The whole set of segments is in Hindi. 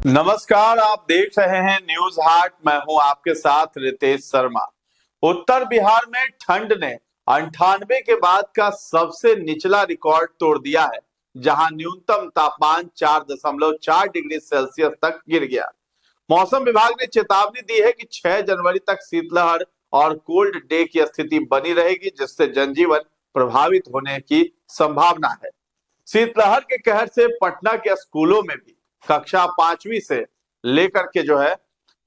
नमस्कार, आप देख रहे हैं न्यूज हाट। मैं हूं आपके साथ रितेश शर्मा। उत्तर बिहार में ठंड ने 98 के बाद का सबसे निचला रिकॉर्ड तोड़ दिया है, जहां न्यूनतम तापमान 4.4 डिग्री सेल्सियस तक गिर गया। मौसम विभाग ने चेतावनी दी है कि 6 जनवरी तक शीतलहर और कोल्ड डे की स्थिति बनी रहेगी, जिससे जनजीवन प्रभावित होने की संभावना है। शीतलहर के कहर से पटना के स्कूलों में भी कक्षा 5वीं से लेकर के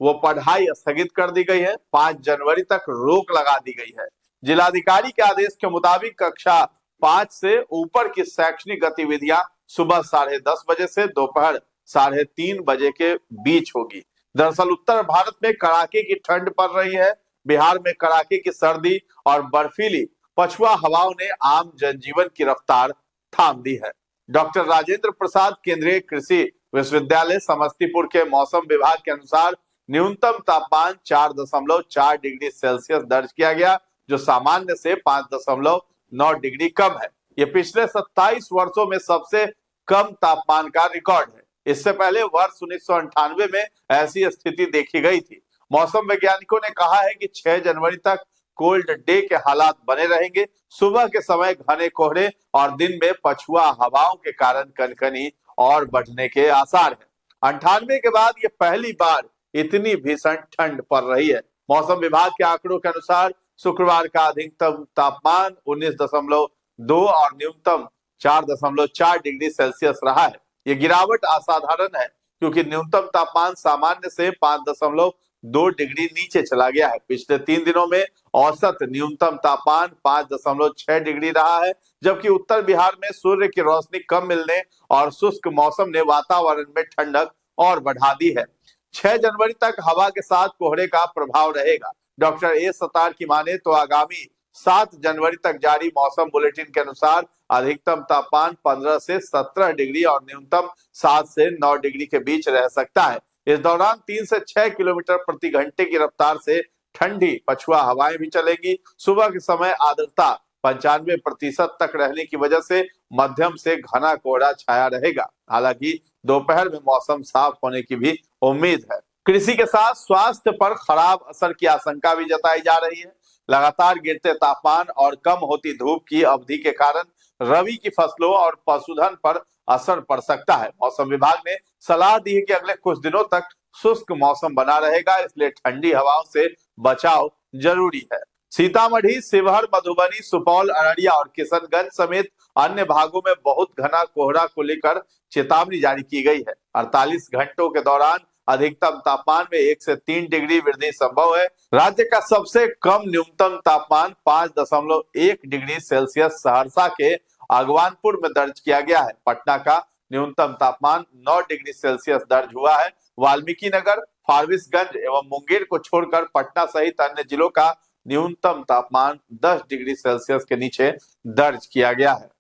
वो पढ़ाई स्थगित कर दी गई है। 5 जनवरी तक रोक लगा दी गई है। जिलाधिकारी के आदेश के मुताबिक कक्षा 5 से ऊपर की शैक्षणिक गतिविधियां सुबह 10:30 बजे से दोपहर 3:30 बजे के बीच होगी। दरअसल उत्तर भारत में कड़ाके की ठंड पड़ रही है। बिहार में कड़ाके की सर्दी और बर्फीली पछुआ हवाओं ने आम जनजीवन की रफ्तार थाम दी है। डॉक्टर राजेंद्र प्रसाद केंद्रीय कृषि विश्वविद्यालय समस्तीपुर के मौसम विभाग के अनुसार न्यूनतम तापमान 4.4 डिग्री सेल्सियस दर्ज किया गया, जो सामान्य से 5.9 डिग्री कम है। ये पिछले 27 वर्षों में सबसे कम तापमान का रिकॉर्ड है। इससे पहले वर्ष 1998 में ऐसी स्थिति देखी गई थी। मौसम वैज्ञानिकों ने कहा है कि 6 जनवरी तक कोल्ड डे के हालात बने रहेंगे। सुबह के समय घने कोहरे और दिन में पछुआ हवाओं के कारण कनकनी और बढ़ने के आसार हैं। 98 के बाद ये पहली बार इतनी भीषण ठंड पड़ रही है। मौसम विभाग के आंकड़ों के अनुसार शुक्रवार का अधिकतम तापमान 19.2 और न्यूनतम 4.4 डिग्री सेल्सियस रहा है। ये गिरावट असाधारण है, क्योंकि न्यूनतम तापमान सामान्य से 5.2 डिग्री नीचे चला गया है। पिछले 3 दिनों में औसत न्यूनतम तापमान 5.6 डिग्री रहा है, जबकि उत्तर बिहार में सूर्य की रोशनी कम मिलने और शुष्क मौसम ने वातावरण में ठंडक और बढ़ा दी है। 6 जनवरी तक हवा के साथ कोहरे का प्रभाव रहेगा। डॉक्टर ए सतार की माने तो आगामी 7 जनवरी तक जारी मौसम बुलेटिन के अनुसार अधिकतम तापमान 15 से 17 डिग्री और न्यूनतम 7 से 9 डिग्री के बीच रह सकता है। इस दौरान 3 से 6 किलोमीटर प्रति घंटे की रफ्तार से ठंडी पछुआ हवाएं भी चलेंगी। सुबह के समय आर्द्रता 95% तक रहने की वजह से मध्यम से घना कोहरा छाया रहेगा। हालांकि दोपहर में मौसम साफ होने की भी उम्मीद है। कृषि के साथ स्वास्थ्य पर खराब असर की आशंका भी जताई जा रही है। लगातार गिरते तापमान और कम होती धूप की अवधि के कारण रबी की फसलों और पशुधन पर असर पड़ सकता है। मौसम विभाग ने सलाह दी है कि अगले कुछ दिनों तक शुष्क मौसम बना रहेगा, इसलिए ठंडी हवाओं से बचाव जरूरी है। सीतामढ़ी, शिवहर, मधुबनी, सुपौल, अररिया और किशनगंज समेत अन्य भागों में बहुत घना कोहरा को लेकर चेतावनी जारी की गई है। 48 घंटों के दौरान अधिकतम तापमान में 1 से 3 डिग्री वृद्धि संभव है। राज्य का सबसे कम न्यूनतम तापमान 5.1 डिग्री सेल्सियस सहरसा के आगवानपुर में दर्ज किया गया है। पटना का न्यूनतम तापमान 9 डिग्री सेल्सियस दर्ज हुआ है। वाल्मीकि नगर, फारबिसगंज एवं मुंगेर को छोड़कर पटना सहित अन्य जिलों का न्यूनतम तापमान 10 डिग्री सेल्सियस के नीचे दर्ज किया गया है।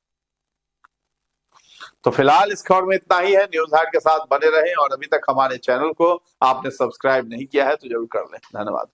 तो फिलहाल इस खबर में इतना ही है। न्यूज हाट के साथ बने रहें और अभी तक हमारे चैनल को आपने सब्सक्राइब नहीं किया है तो जरूर कर लें। धन्यवाद।